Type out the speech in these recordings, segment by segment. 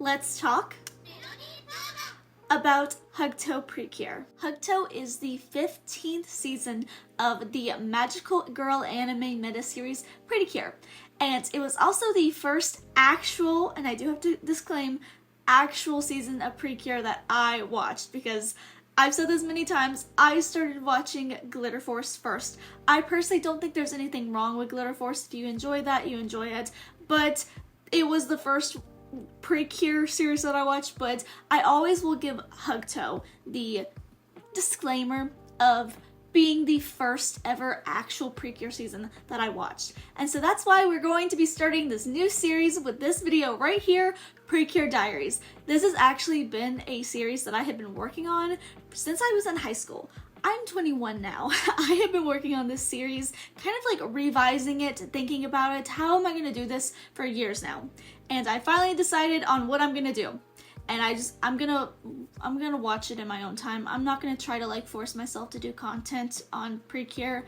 let's talk about Hugtto Precure. Hugtto is the 15th season of the magical girl anime miniseries Precure, and it was also the first actual, and I do have to disclaim, actual season of Precure that I watched, because I've said this many times, I started watching Glitter Force first. I personally don't think there's anything wrong with Glitter Force. If you enjoy that, you enjoy it, but it was the first Precure series that I watched. But I always will give Hugtto the disclaimer of being the first ever actual Precure season that I watched. And so that's why we're going to be starting this new series with this video right here, Precure Diaries. This has actually been a series that I have been working on since I was in high school. I'm 21 now. I have been working on this series, kind of like revising it, thinking about it, how am I gonna do this for years now? And I finally decided on what I'm gonna do. And I'm gonna watch it in my own time. I'm not gonna try to like force myself to do content on Precure.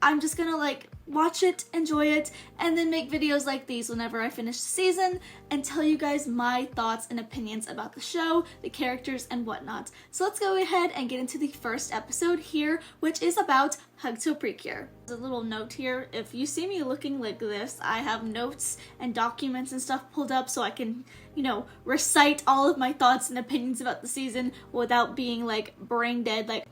I'm just gonna like watch it, enjoy it, and then make videos like these whenever I finish the season and tell you guys my thoughts and opinions about the show, the characters, and whatnot. So let's go ahead and get into the first episode here, which is about Hugtto Precure. There's a little note here. If you see me looking like this, I have notes and documents and stuff pulled up so I can, you know, recite all of my thoughts and opinions about the season without being like brain dead, like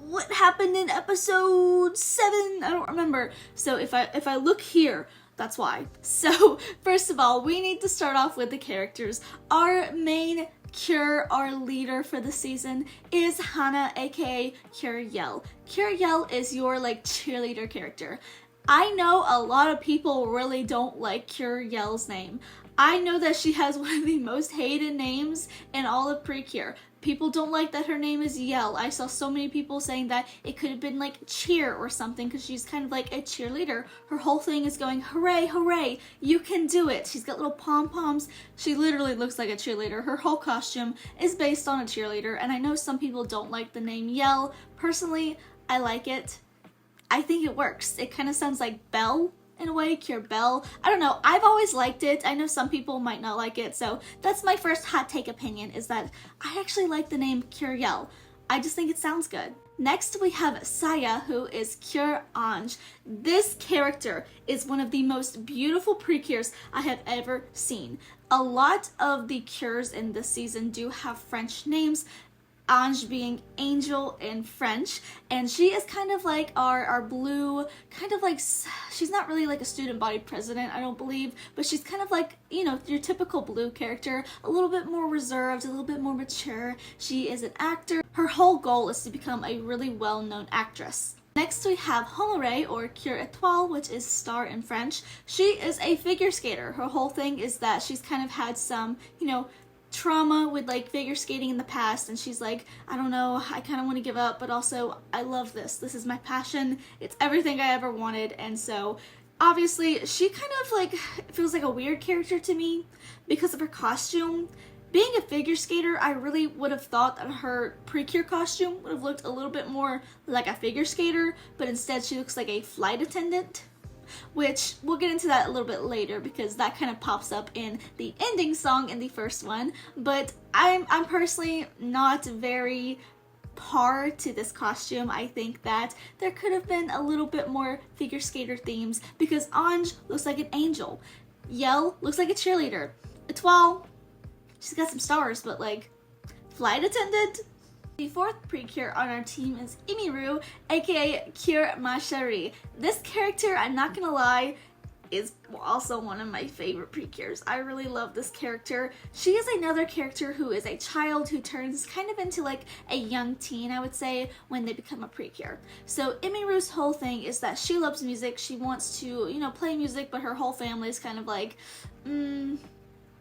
what happened in episode 7? I don't remember. So if I look here, that's why. So first of all, we need to start off with the characters. Our main Cure, our leader for the season, is Hana, aka Cure Yell. Cure Yell is your like cheerleader character. I know a lot of people really don't like Cure Yell's name. I know that she has one of the most hated names in all of Precure. People don't like that her name is Yell. I saw so many people saying that it could have been like Cheer or something because she's kind of like a cheerleader. Her whole thing is going, hooray, hooray, you can do it. She's got little pom-poms. She literally looks like a cheerleader. Her whole costume is based on a cheerleader, and I know some people don't like the name Yell. Personally, I like it. I think it works. It kind of sounds like Belle in a way, Cure Belle. I don't know, I've always liked it. I know some people might not like it, so that's my first hot take opinion, is that I actually like the name Cure Yell. I just think it sounds good. Next we have Saya, who is Cure Ange. This character is one of the most beautiful Precures I have ever seen. A lot of the Cures in this season do have French names, Ange being angel in French, and she is kind of like our blue, kind of like, she's not really like a student body president, I don't believe, but she's kind of like, you know, your typical blue character, a little bit more reserved, a little bit more mature. She is an actor. Her whole goal is to become a really well-known actress. Next we have Honoré, or Cure Étoile, which is star in French. She is a figure skater. Her whole thing is that she's kind of had some, you know, trauma with like figure skating in the past, and she's like, I don't know, I kind of want to give up, but also I love this. This is my passion. It's everything I ever wanted. And so obviously she kind of like feels like a weird character to me because of her costume. Being a figure skater, I really would have thought that her Precure costume would have looked a little bit more like a figure skater, but instead she looks like a flight attendant, which we'll get into that a little bit later because that kind of pops up in the ending song in the first one. But I'm personally not very par to this costume. I think that there could have been a little bit more figure skater themes because Ange looks like an angel, Yell looks like a cheerleader, Étoile, she's got some stars, but like flight attendant. The fourth Precure on our team is Emiru, aka Cure Ma Chérie. This character, I'm not gonna lie, is also one of my favorite Precures. I really love this character. She is another character who is a child who turns kind of into like a young teen, I would say, when they become a Precure. So Emiru's whole thing is that she loves music. She wants to, you know, play music, but her whole family is kind of like,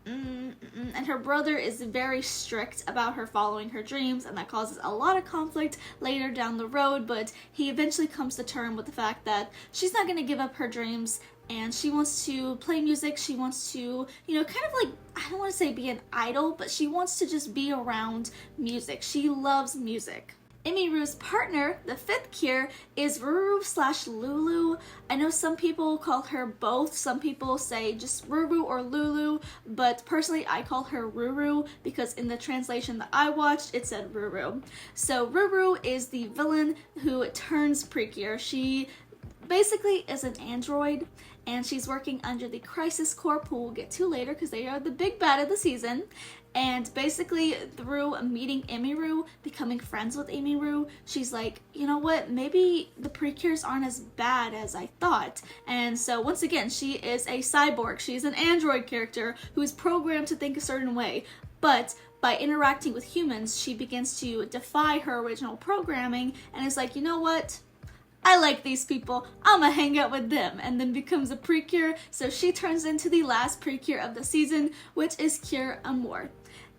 and her brother is very strict about her following her dreams, and that causes a lot of conflict later down the road, but he eventually comes to terms with the fact that she's not going to give up her dreams, and she wants to play music. She wants to, you know, kind of like, I don't want to say be an idol, but she wants to just be around music. She loves music. Emiru's partner, the fifth cure, is Ruru/Lulu. I know some people call her both. Some people say just Ruru or Lulu, but personally I call her Ruru because in the translation that I watched it said Ruru. So Ruru is the villain who turns Precure. She basically is an android and she's working under the Crisis Corp, who we'll get to later because they are the big bad of the season. And basically, through meeting Emiru, becoming friends with Emiru, she's like, you know what, maybe the Precures aren't as bad as I thought. And so once again, she is a cyborg. She's an android character who is programmed to think a certain way. But by interacting with humans, she begins to defy her original programming and is like, you know what? I like these people, I'ma hang out with them, and then becomes a Precure. So she turns into the last Precure of the season, which is Cure Amour.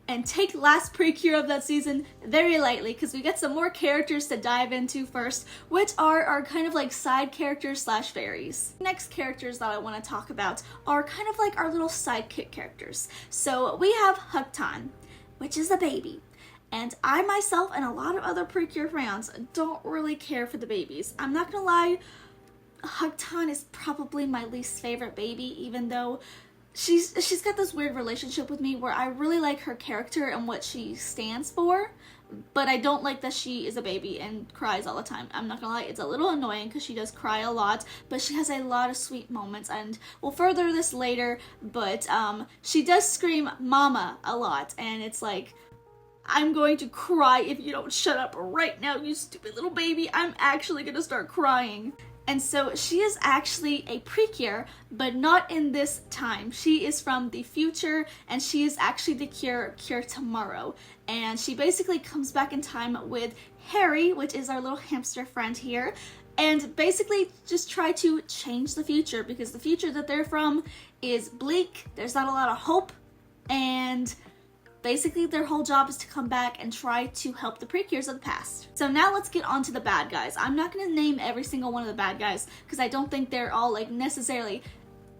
And take last Precure of that season very lightly because we get some more characters to dive into first, which are our kind of like side characters / fairies. Next characters that I want to talk about are kind of like our little sidekick characters. So we have Hugtto, which is a baby. And I myself and a lot of other Precure fans don't really care for the babies. I'm not gonna lie, Hugtto is probably my least favorite baby, even though she's got this weird relationship with me where I really like her character and what she stands for, but I don't like that she is a baby and cries all the time. I'm not gonna lie, it's a little annoying because she does cry a lot, but she has a lot of sweet moments, and we'll further this later, but she does scream mama a lot, and it's like, I'm going to cry if you don't shut up right now, you stupid little baby. I'm actually gonna start crying. And so she is actually a Precure, but not in this time. She is from the future, and she is actually the Cure tomorrow. And she basically comes back in time with Harry, which is our little hamster friend here, and basically just try to change the future because the future that they're from is bleak, there's not a lot of hope, and basically their whole job is to come back and try to help the Precures of the past. So now let's get on to the bad guys. I'm not going to name every single one of the bad guys because I don't think they're all like necessarily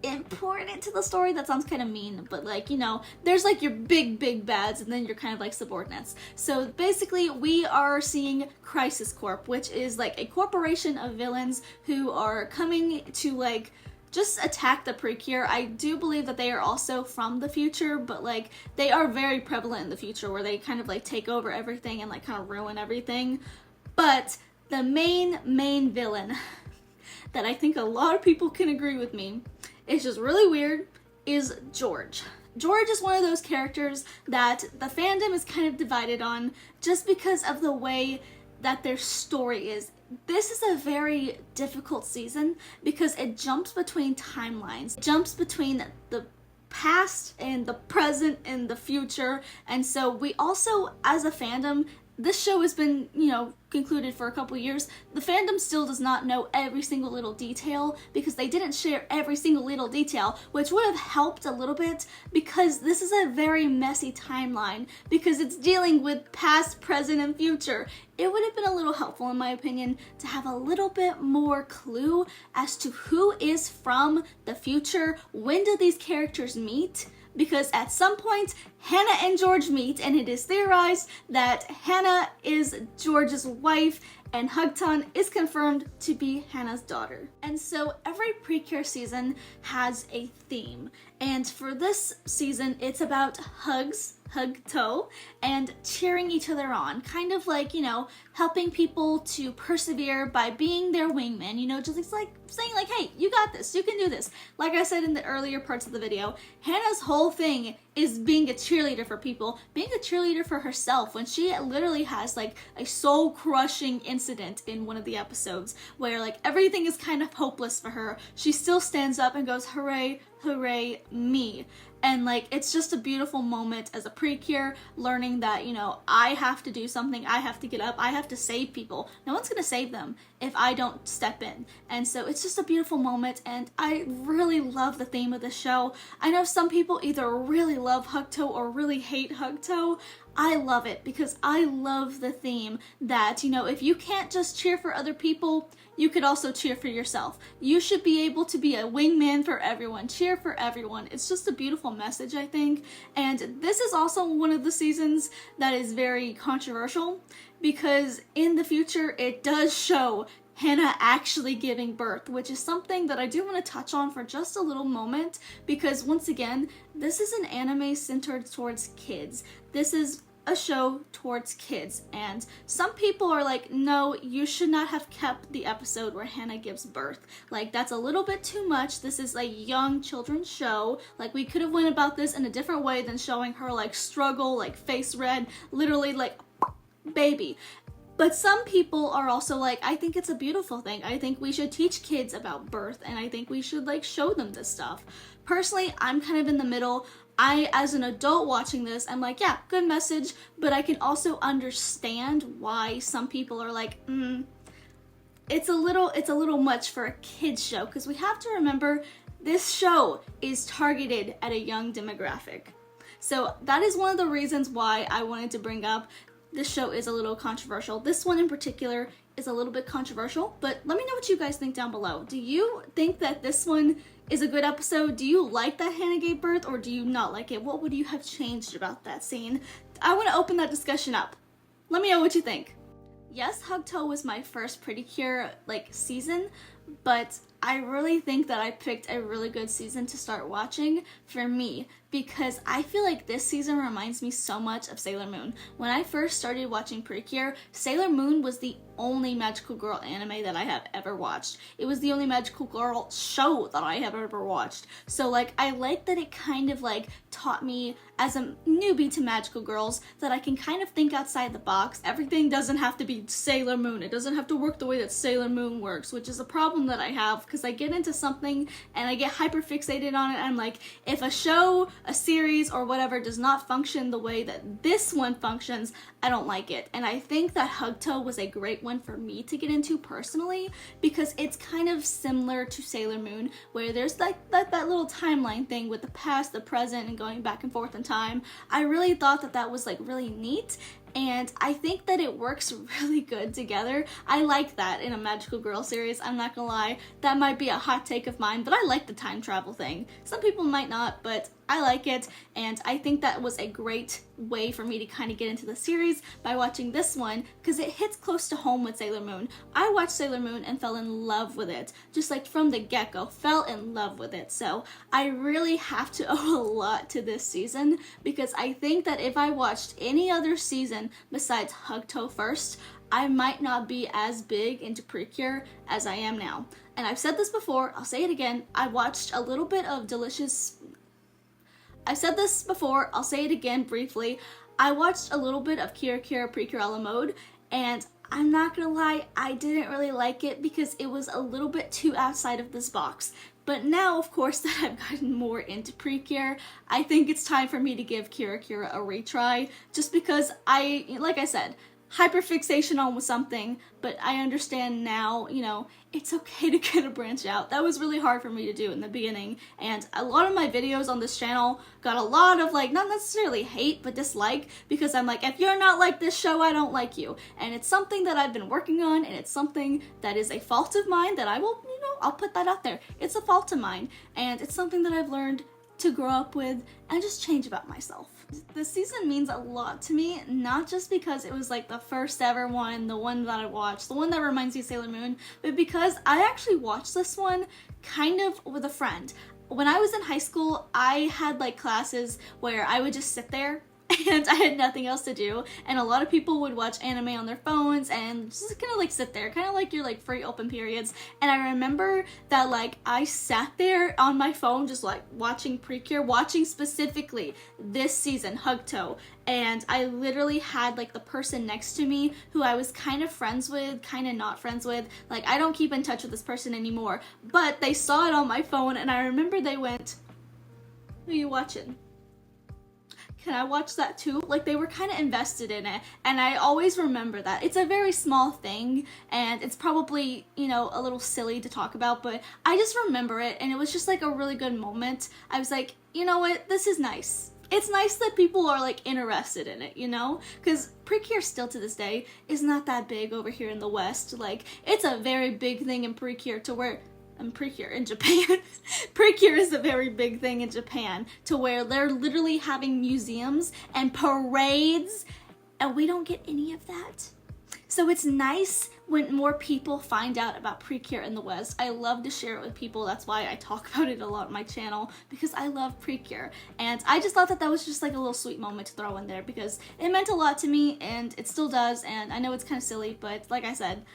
important to the story. That sounds kind of mean, but like, you know, there's like your big bads and then you're kind of like subordinates. So basically we are seeing Crisis Corp, which is like a corporation of villains who are coming to like just attack the Precure. I do believe that they are also from the future, but like they are very prevalent in the future where they kind of like take over everything and like kind of ruin everything. But the main villain that I think a lot of people can agree with me is just really weird is George. George is one of those characters that the fandom is kind of divided on just because of the way that their story is. This is a very difficult season because it jumps between timelines. It jumps between the past and the present and the future. And so we also, as a fandom, this show has been, you know, concluded for a couple years. The fandom still does not know every single little detail because they didn't share every single little detail, which would have helped a little bit because this is a very messy timeline because it's dealing with past, present, and future. It would have been a little helpful, in my opinion, to have a little bit more clue as to who is from the future. When do these characters meet? Because at some point, Hannah and George meet, and it is theorized that Hannah is George's wife, and Hugtto is confirmed to be Hannah's daughter. And so every Precure season has a theme, and for this season, it's about Hugtto, and cheering each other on, kind of like, you know, helping people to persevere by being their wingman, you know, just like saying like, hey, you got this, you can do this. Like I said in the earlier parts of the video, Hannah's whole thing is being a cheerleader for people, being a cheerleader for herself, when she literally has like a soul-crushing incident in one of the episodes where like everything is kind of hopeless for her. She still stands up and goes, hooray, hooray, me. And like, it's just a beautiful moment as a Precure, learning that, you know, I have to do something, I have to get up, I have to save people. No one's gonna save them if I don't step in. And so it's just a beautiful moment, and I really love the theme of the show. I know some people either really love Hugtto or really hate Hugtto. I love it because I love the theme that, you know, if you can't just cheer for other people, you could also cheer for yourself. You should be able to be a wingman for everyone, cheer for everyone. It's just a beautiful message, I think. And this is also one of the seasons that is very controversial because in the future it does show Hannah actually giving birth, which is something that I do want to touch on for just a little moment because once again, this is an anime centered towards kids. This is a show towards kids, and some people are like, no, you should not have kept the episode where Hannah gives birth. Like, that's a little bit too much. This is a young children's show. Like, we could have went about this in a different way than showing her like struggle, like face red, literally like baby. But some people are also like, I think it's a beautiful thing. I think we should teach kids about birth, and I think we should like show them this stuff. Personally, I'm kind of in the middle. I, as an adult watching this, I'm like, yeah, good message, but I can also understand why some people are like, it's a little much for a kid's show, because we have to remember this show is targeted at a young demographic. So that is one of the reasons why I wanted to bring up this show is a little controversial. This one in particular is a little bit controversial, but let me know what you guys think down below. Do you think that this one is a good episode? Do you like that Hannah gave birth, or do you not like it? What would you have changed about that scene? I want to open that discussion up. Let me know what you think. Yes, Hugtto was my first Precure season, but I really think that I picked a really good season to start watching for me, because I feel like this season reminds me so much of Sailor Moon. When I first started watching Precure, Sailor Moon was the only magical girl anime that I have ever watched. It was the only magical girl show that I have ever watched. So I like that it kind of taught me as a newbie to magical girls that I can kind of think outside the box. Everything doesn't have to be Sailor Moon. It doesn't have to work the way that Sailor Moon works, which is a problem that I have because I get into something and I get hyper fixated on it. I'm like, if a show, a series, or whatever does not function the way that this one functions, I don't like it. And I think that Hugtto was a great one for me to get into personally because it's kind of similar to Sailor Moon, where there's that little timeline thing with the past, the present, and going back and forth in time. I really thought that was really neat, and I think that it works really good together. I like that in a magical girl series, I'm not gonna lie. That might be a hot take of mine, but I like the time travel thing. Some people might not, but I like it, and I think that was a great way for me to kind of get into the series by watching this one, because it hits close to home with Sailor Moon. I watched Sailor Moon and fell in love with it, just from the get-go, fell in love with it. So I really have to owe a lot to this season, because I think that if I watched any other season besides Hugtto first, I might not be as big into Precure as I am now. And I've said this before, I'll say it again, I watched a little bit of I've said this before, I'll say it again briefly. I watched a little bit of Precure a la mode, and I'm not gonna lie, I didn't really like it because it was a little bit too outside of this box. But now, of course, that I've gotten more into Precure, I think it's time for me to give Precure a retry, just because like I said, hyperfixation on with something, but I understand now, it's okay to kind of branch out. That was really hard for me to do in the beginning, and a lot of my videos on this channel got a lot of not necessarily hate, but dislike, because I'm like, if you're not like this show, I don't like you. And it's something that I've been working on, and it's something that is a fault of mine that I will, I'll put that out there. It's a fault of mine, and it's something that I've learned to grow up with and just change about myself. This season means a lot to me, not just because it was the first ever one, the one that I watched, the one that reminds me of Sailor Moon, but because I actually watched this one kind of with a friend. When I was in high school, I had classes where I would just sit there and I had nothing else to do, and a lot of people would watch anime on their phones and just kind of sit there, kind of like your free open periods. And I remember that I sat there on my phone just watching Precure, watching specifically this season, Hugtto, and I literally had the person next to me who I was kind of friends with, kind of not friends with. I don't keep in touch with this person anymore, but they saw it on my phone, and I remember they went, "Who are you watching? Can I watch that too?" They were kind of invested in it, and I always remember that. It's a very small thing, and it's probably, a little silly to talk about, but I just remember it, and it was just a really good moment. I was like, you know what, this is nice. it's nice that people are like interested in it, you know? Because Precure still to this day is not that big over here in the West. Like, it's a very big thing in Precure to where, Precure in Japan. Precure is a very big thing in Japan to where they're literally having museums and parades, and we don't get any of that. So it's nice when more people find out about Precure in the West. I love to share it with people. That's why I talk about it a lot on my channel, because I love Precure. And I just thought that that was just like a little sweet moment to throw in there because it meant a lot to me, and it still does. And I know it's kind of silly, but like I said,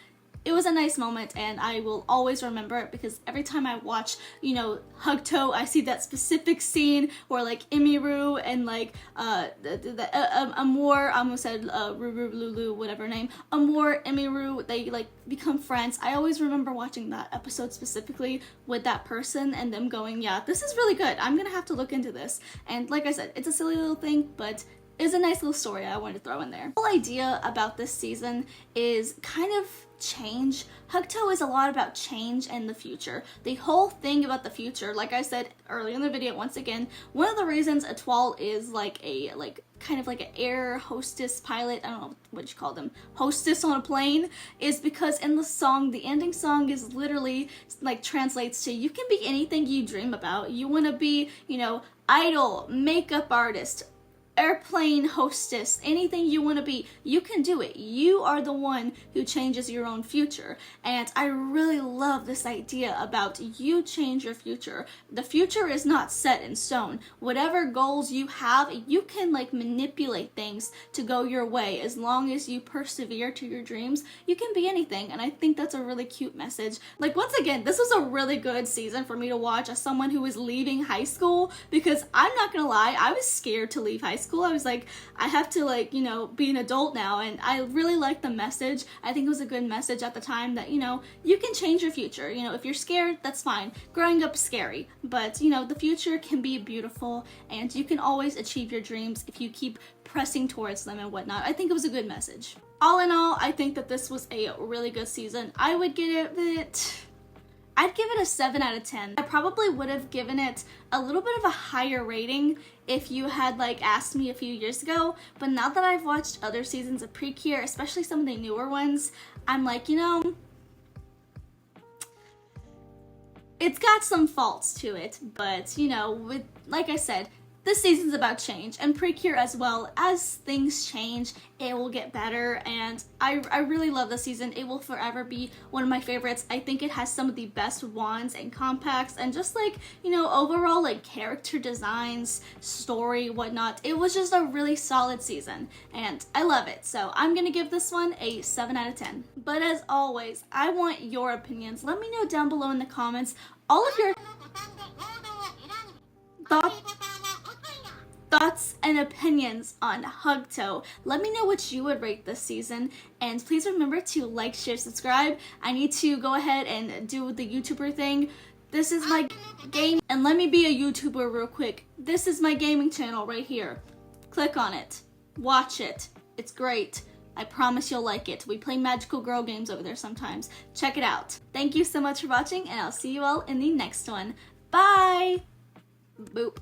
it was a nice moment, and I will always remember it because every time I watch, you know, Hugtto, I see that specific scene where like Emiru and like Amor, I almost said Lulu, whatever her name, Amor, Emiru, they like become friends. I always remember watching that episode specifically with that person and them going, yeah, this is really good. I'm gonna have to look into this. And like I said, it's a silly little thing, but it's a nice little story I wanted to throw in there. The whole idea about this season is kind of change. Hugtto is a lot about change and the future. The whole thing about the future, like I said earlier in the video, once again, one of the reasons Etoile is like a kind of like an air hostess pilot, I don't know what you call them, hostess on a plane, is because in the song, the ending song is literally like translates to, you can be anything you dream about. You want to be, you know, idol, makeup artist, airplane hostess, anything you want to be, you can do it. You are the one who changes your own future. And I really love this idea about you change your future. The future is not set in stone. Whatever goals you have, you can like manipulate things to go your way. As long as you persevere to your dreams, you can be anything. And I think that's a really cute message. Like, once again, this was a really good season for me to watch as someone who is leaving high school, because I'm not gonna lie, I was scared to leave high school. I was like, I have to like, you know, be an adult now, and I really liked the message. I think it was a good message at the time that, you know, you can change your future. You know, if you're scared, that's fine. Growing up is scary, but you know, the future can be beautiful, and you can always achieve your dreams if you keep pressing towards them and whatnot. I think it was a good message. All in all, I think that this was a really good season. I would give it, I'd give it a 7 out of 10. I probably would have given it a little bit of a higher rating if you had like asked me a few years ago, but now that I've watched other seasons of Precure, especially some of the newer ones, I'm like, you know, it's got some faults to it, but you know, with, like I said, this season's about change, and Precure as well. As things change, it will get better, and I really love this season. It will forever be one of my favorites. I think it has some of the best wands and compacts, and just like, you know, overall like character designs, story, whatnot. It was just a really solid season, and I love it. So I'm gonna give this one a 7 out of 10. But as always, I want your opinions. Let me know down below in the comments all of your thoughts and opinions on Hugtto. Let me know what you would rate this season, and please remember to like, share, subscribe. I need to go ahead and do the YouTuber thing. This is my game, and let me be a YouTuber real quick. This is my gaming channel right here. Click on it. Watch it. It's great. I promise you'll like it. We play magical girl games over there sometimes. Check it out. Thank you so much for watching, and I'll see you all in the next one. Bye! Boop.